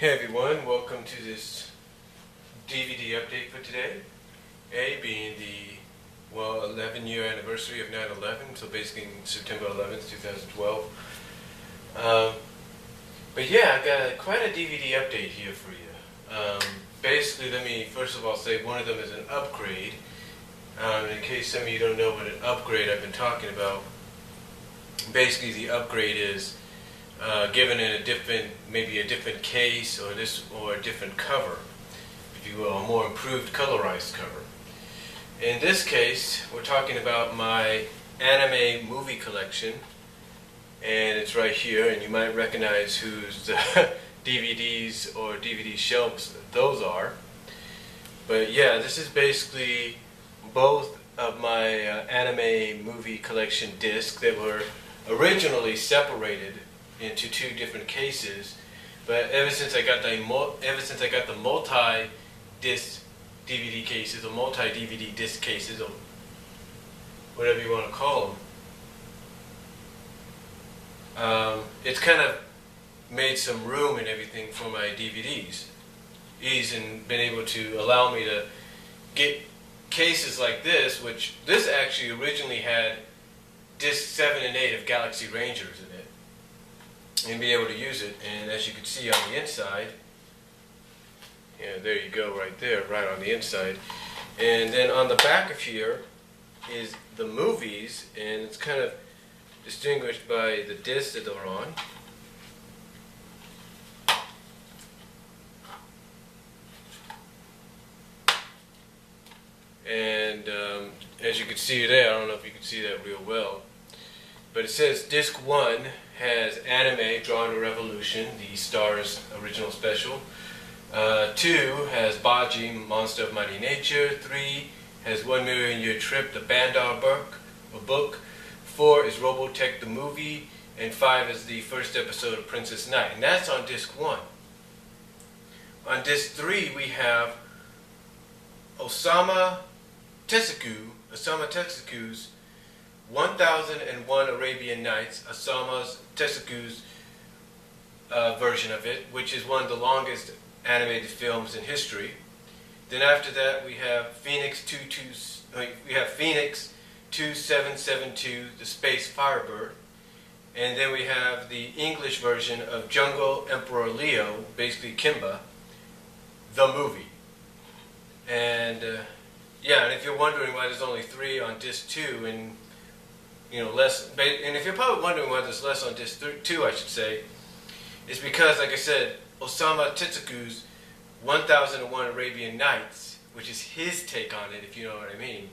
Hey everyone, welcome to this DVD update for today. A being the 11-year anniversary of 9/11, so basically September 11th, 2012. But yeah, I got quite a DVD update here for you. Basically, let me first of all say one of them is an upgrade. In case some of you don't know what an upgrade I've been talking about, basically the upgrade is given in a different, maybe a different case or a different cover, if you will, a more improved colorized cover. In this case, we're talking about my anime movie collection, and it's right here, and you might recognize whose DVDs or DVD shelves those are. But yeah, this is basically both of my anime movie collection discs that were originally separated into two different cases, but ever since I got the multi-disc DVD cases, or multi-DVD disc cases, or whatever you want to call them, it's kind of made some room and everything for my DVDs. And been able to allow me to get cases like this, which this actually originally had disc 7 and 8 of Galaxy Rangers in it, and be able to use it. And as you can see on the inside, yeah, there you go, right there, right on the inside. And then on the back of here is the movies, and it's kind of distinguished by the discs that they're on. And as you can see there, I don't know if you can see that real well, but it says Disc 1 has Anime Drawn to Revolution, the Starz original special. 2 has Baji, Monster of Mighty Nature. 3 has 1 Million Year Trip, the Bandar book. 4 is Robotech the movie. And 5 is the first episode of Princess Knight. And that's on Disc 1. On Disc 3 we have Osamu Tezuka's 1001 Arabian Nights, Osamu Tezuka's version of it, which is one of the longest animated films in history. Then after that we have Phoenix 2772, The Space Firebird. And then we have the English version of Jungle Emperor Leo, basically Kimba, the movie. And yeah, and if you're wondering why there's only 3 on Disc 2 and less, and if you're probably wondering why there's less on Disc 2, I should say, it's because, like I said, Osamu Tezuka's 1001 Arabian Nights, which is his take on it, if you know what I mean,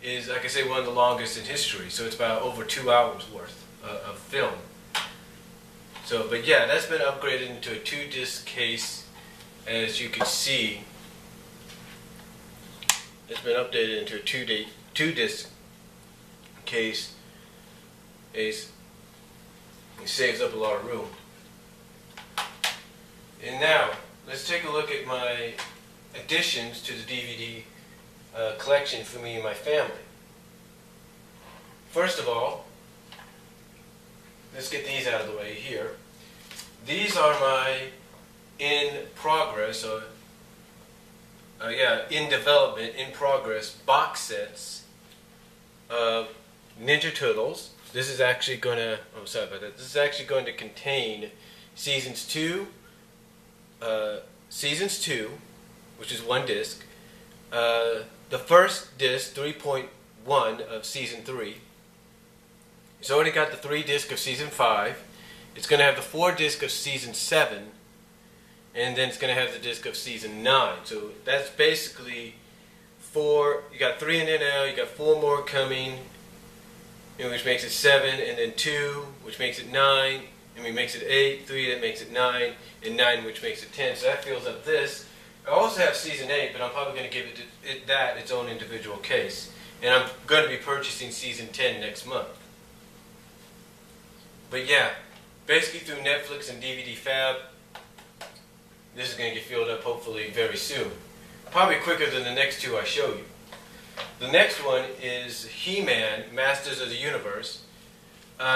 is, like I say, one of the longest in history. So it's about over 2 hours worth of film. So, but yeah, that's been upgraded into a 2-disc case, as you can see. It's been updated into a 2-disc case. It saves up a lot of room. And now, let's take a look at my additions to the DVD collection for me and my family. First of all, let's get these out of the way here. These are my in development, in progress box sets of Ninja Turtles. This is actually going to, This is actually going to contain seasons 2, which is 1 disc. The first disc, 3.1 of season 3. It's already got the 3 disc of season 5. It's going to have the 4 disc of season 7. And then it's going to have the disc of season 9. So that's basically 4. You got 3 in there now. You got 4 more coming, which makes it 7, and then 2, which makes it 9. Makes it 8. 3, that makes it 9, and 9, which makes it 10. So that fills up this. I also have season 8, but I'm probably going to give it its own individual case. And I'm going to be purchasing season 10 next month. But yeah, basically through Netflix and DVD Fab, this is going to get filled up hopefully very soon. Probably quicker than the next 2 I show you. The next one is He-Man, Masters of the Universe.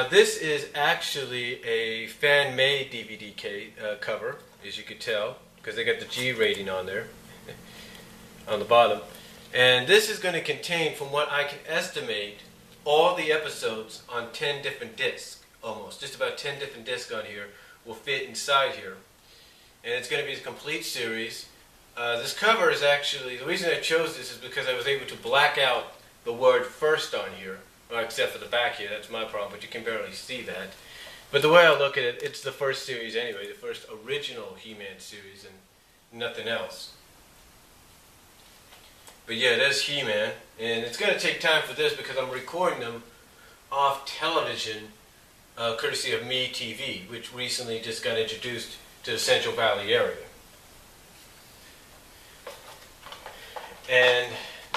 This is actually a fan-made DVD cover, as you could tell, because they got the G rating on there, on the bottom. And this is going to contain, from what I can estimate, all the episodes on 10 different discs, almost. Just about 10 different discs on here will fit inside here. And it's going to be a complete series. This cover is actually, the reason I chose this is because I was able to black out the word first on here. Well, except for the back here, that's my problem, but you can barely see that. But the way I look at it, it's the first series anyway, the first original He-Man series and nothing else. But yeah, that's He-Man, and it's going to take time for this because I'm recording them off television, courtesy of MeTV, which recently just got introduced to the Central Valley area. And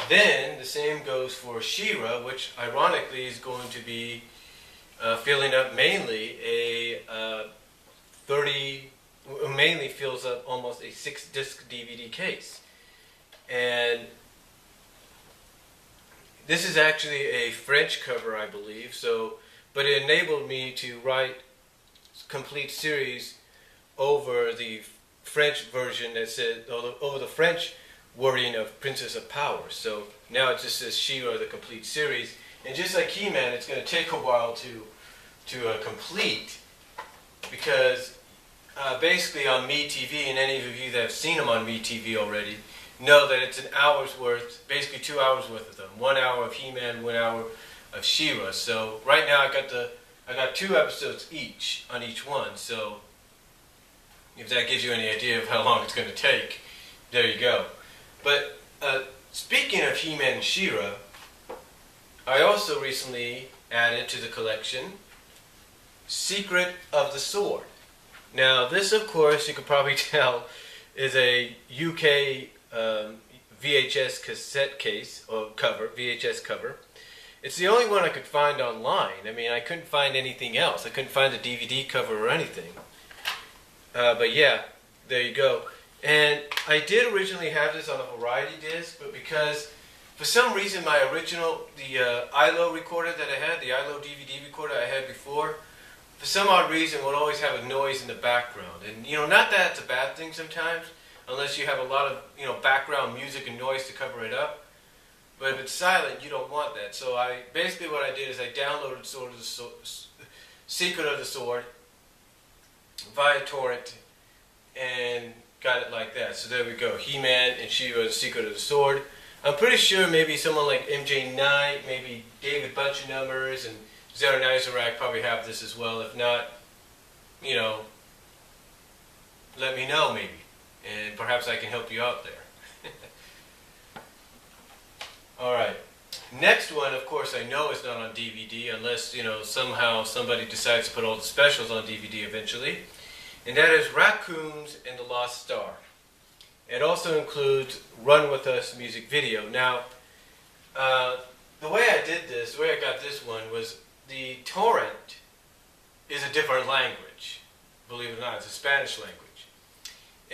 then the same goes for She-Ra, which ironically is going to be filling up mainly mainly fills up almost a 6-disc DVD case. And this is actually a French cover, I believe, but it enabled me to write complete series over the French version that said, over the French wording of Princess of Power. So now it just says She-Ra, the complete series. And just like He-Man, it's going to take a while to complete, because basically on MeTV, and any of you that have seen them on MeTV already, know that it's an hour's worth, basically 2 hours worth of them. 1 hour of He-Man, 1 hour of She-Ra. So right now I got 2 episodes each on each one. So if that gives you any idea of how long it's going to take, there you go. But speaking of He-Man and She-Ra, I also recently added to the collection Secret of the Sword. Now this, of course, you could probably tell, is a UK VHS cassette case, or cover, VHS cover. It's the only one I could find online. I mean, I couldn't find anything else. I couldn't find a DVD cover or anything. But yeah, there you go. And I did originally have this on a variety disc, but because for some reason my original, the ILO recorder that I had, the ILO DVD recorder I had before, for some odd reason would always have a noise in the background. And you know, not that it's a bad thing sometimes, unless you have a lot of, you know, background music and noise to cover it up. But if it's silent, you don't want that. So basically what I did is I downloaded Secret of the Sword via torrent and got it like that. So there we go. He-Man and She-Ra, the Secret of the Sword. I'm pretty sure maybe someone like MJ Knight, maybe David Bunch-Numbers, and Zara Nizarak probably have this as well. If not, you know, let me know maybe, and perhaps I can help you out there. Alright. Next one, of course, I know is not on DVD unless, you know, somehow somebody decides to put all the specials on DVD eventually. And that is Raccoons and the Lost Star. It also includes Run With Us music video. Now, the way I did this, the way I got this one was the torrent is a different language. Believe it or not, it's a Spanish language.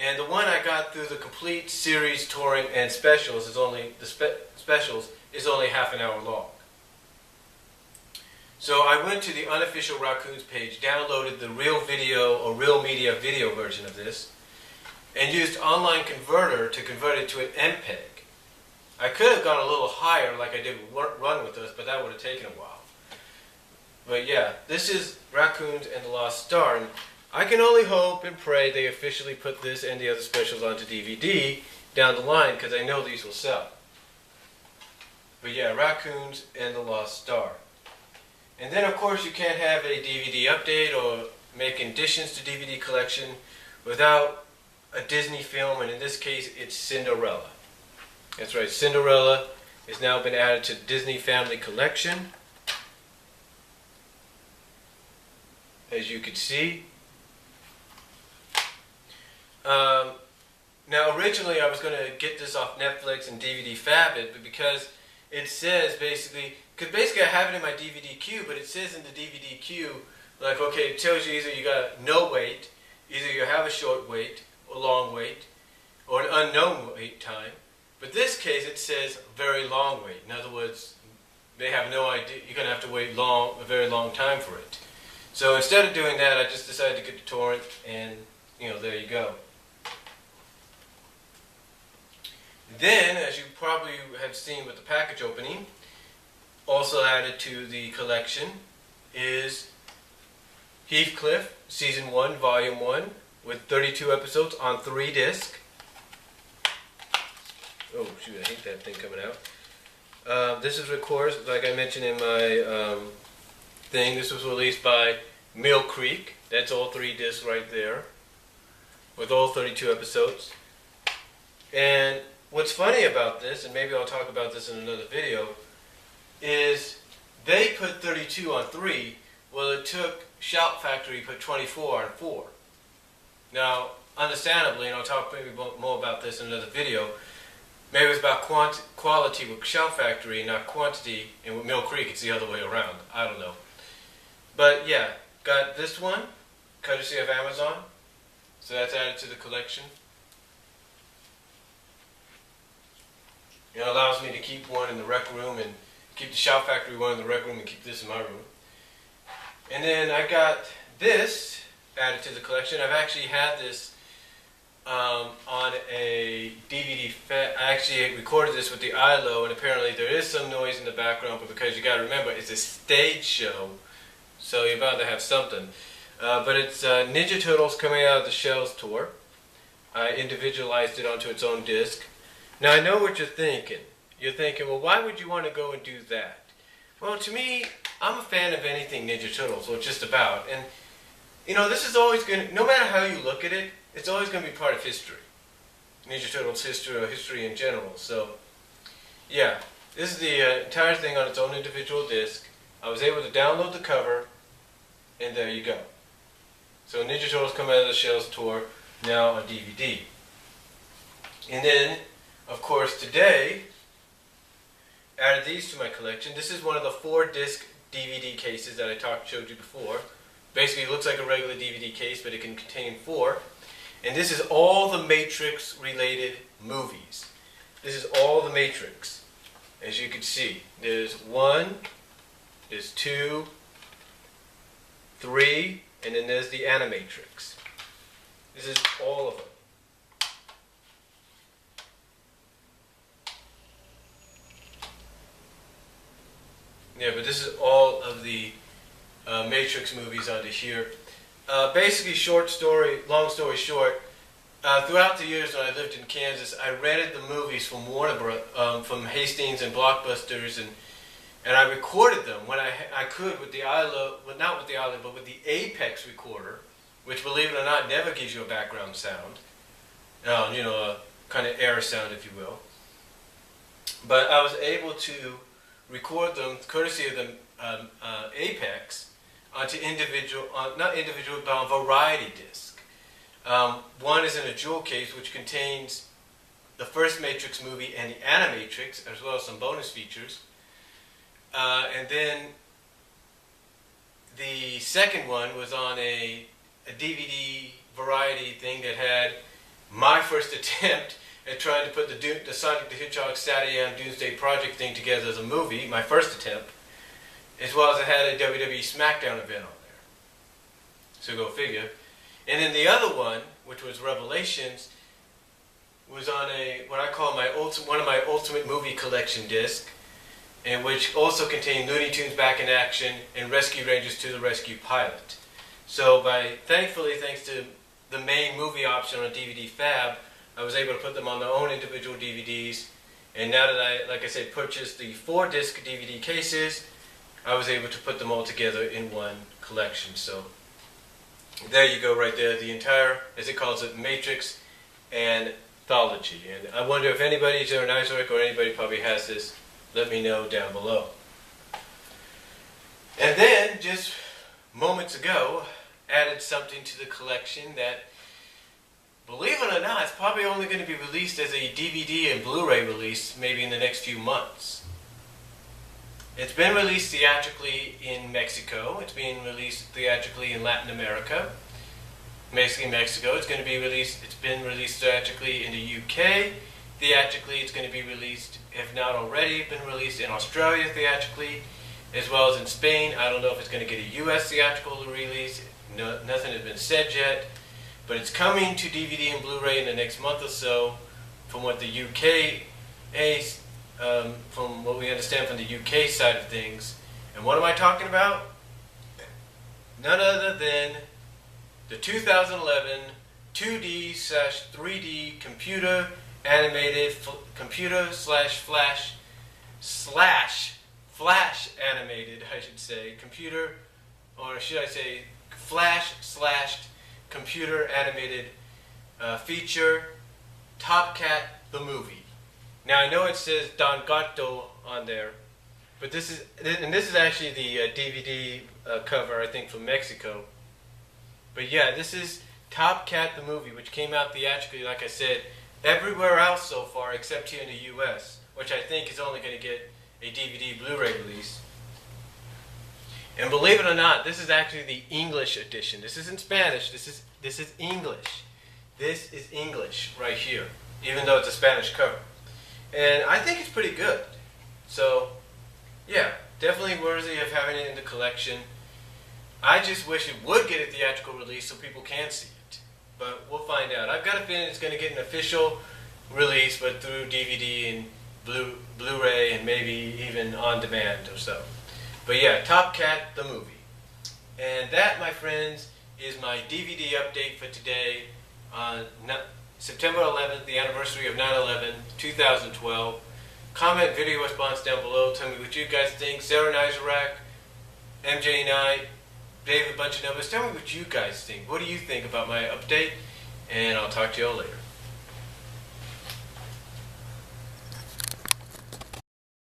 And the one I got through the complete series torrent and specials is only, specials is only half an hour long. So I went to the unofficial Raccoons page, downloaded the Real Video or Real Media video version of this, and used Online Converter to convert it to an MPEG. I could have gone a little higher like I did with Run With Us, but that would have taken a while. But yeah, this is Raccoons and the Lost Star, and I can only hope and pray they officially put this and the other specials onto DVD down the line, because I know these will sell. But yeah, Raccoons and the Lost Star. And then, of course, you can't have a DVD update or make additions to DVD collection without a Disney film, and in this case, it's Cinderella. That's right, Cinderella has now been added to Disney Family Collection. As you can see. Now, originally, I was going to get this off Netflix and DVD Fabit, but because it says basically, because basically I have it in my DVD queue, but it says in the DVD queue, like, okay, it tells you either you got no wait, either you have a short wait, or long wait, or an unknown wait time. But this case, it says very long wait. In other words, they have no idea. You're going to have to wait a very long time for it. So instead of doing that, I just decided to get the torrent, and there you go. Then, as you probably have seen with the package opening, also added to the collection is Heathcliff Season 1, Volume 1, with 32 episodes on 3 discs. Oh shoot, I hate that thing coming out. This is, of course, like I mentioned in my thing, this was released by Mill Creek. That's all 3 discs right there, with all 32 episodes. And what's funny about this, and maybe I'll talk about this in another video, is they put 32 on 3, well it took Shout Factory put 24 on 4. Now, understandably, and I'll talk maybe more about this in another video, maybe it was about quality with Shout Factory, not quantity, and with Mill Creek it's the other way around. I don't know. But yeah, got this one, courtesy of Amazon, so that's added to the collection. It allows me to keep one in the rec room and keep the Shout Factory one in the rec room and keep this in my room. And then I got this added to the collection. I've actually had this on a DVD. I actually recorded this with the ILO, and apparently there is some noise in the background, but because you got to remember it's a stage show, so you're bound to have something. But it's Ninja Turtles Coming Out of the Shells tour. I individualized it onto its own disc. Now I know what you're thinking. You're thinking, well, why would you want to go and do that? Well, to me, I'm a fan of anything Ninja Turtles, or just about. And, this is always going to, no matter how you look at it, it's always going to be part of history. Ninja Turtles history, or history in general. So, yeah, this is the entire thing on its own individual disc. I was able to download the cover, and there you go. So Ninja Turtles Come Out of the Shells tour, now on DVD. And then, of course, today, added these to my collection. This is one of the 4-disc DVD cases that I showed you before. Basically, it looks like a regular DVD case, but it can contain 4. And this is all the Matrix-related movies. This is all the Matrix, as you can see. There's 1, there's 2, 3, and then there's the Animatrix. This is all of them. Yeah, but this is all of the Matrix movies under here. Basically, long story short, throughout the years when I lived in Kansas, I rented the movies from from Hastings and Blockbusters, and I recorded them when I could with the ILO, well, not with the ILO, but with the Apex recorder, which, believe it or not, never gives you a background sound. A kind of air sound, if you will. But I was able to record them, courtesy of the Apex, onto but on variety disc. One is in a jewel case, which contains the first Matrix movie and the Animatrix, as well as some bonus features. And then the second one was on a DVD variety thing that had my first attempt at trying to put the Sonic the Hedgehog SatAM Doomsday Project thing together as a movie, my first attempt, as well as it had a WWE SmackDown event on there. So go figure. And then the other one, which was Revelations, was on what I call one of my Ultimate Movie Collection disc, and which also contained Looney Tunes Back in Action and Rescue Rangers to the Rescue Pilot. So thankfully, thanks to the main movie option on DVD Fab, I was able to put them on their own individual DVDs. And now that I, like I said, purchased the 4-disc DVD cases, I was able to put them all together in one collection. So there you go right there, the entire, as it calls it, Matrix Anthology. And I wonder if anybody, Joe Nizarek or anybody probably has this, let me know down below. And then, just moments ago, added something to the collection that, believe it or not, it's probably only going to be released as a DVD and Blu-ray release maybe in the next few months. It's been released theatrically in Mexico. It's being released theatrically in Latin America. Basically Mexico. It's been released theatrically in the UK. Theatrically, it's going to be released if not already, been released in Australia theatrically, as well as in Spain. I don't know if it's going to get a U.S. theatrical release. No, nothing has been said yet, but it's coming to DVD and Blu-ray in the next month or so, from what the UK, from what we understand from the UK side of things. And what am I talking about? None other than the 2011 2D/3D computer animated flash animated, I should say, computer, or should I say flash/computer animated feature, Top Cat the movie. Now I know it says Don Gato on there, but this is actually the DVD cover, I think, from Mexico. But yeah, this is Top Cat the movie, which came out theatrically, like I said, everywhere else so far except here in the U.S., which I think is only going to get a DVD Blu-ray release. And believe it or not, this is actually the English edition. This isn't Spanish. This is English. This is English right here, even though it's a Spanish cover. And I think it's pretty good. So, yeah, definitely worthy of having it in the collection. I just wish it would get a theatrical release so people can see it. But we'll find out. I've got a feeling it's going to get an official release, but through DVD and Blu-ray and maybe even on demand or so. But yeah, Top Cat the movie. And that, my friends, is my DVD update for today on September 11th, the anniversary of 9/11, 2012. Comment, video response down below. Tell me what you guys think. Sarah Nizarak, MJ Knight, David Bunch of Numbers. Tell me what you guys think. What do you think about my update? And I'll talk to y'all later.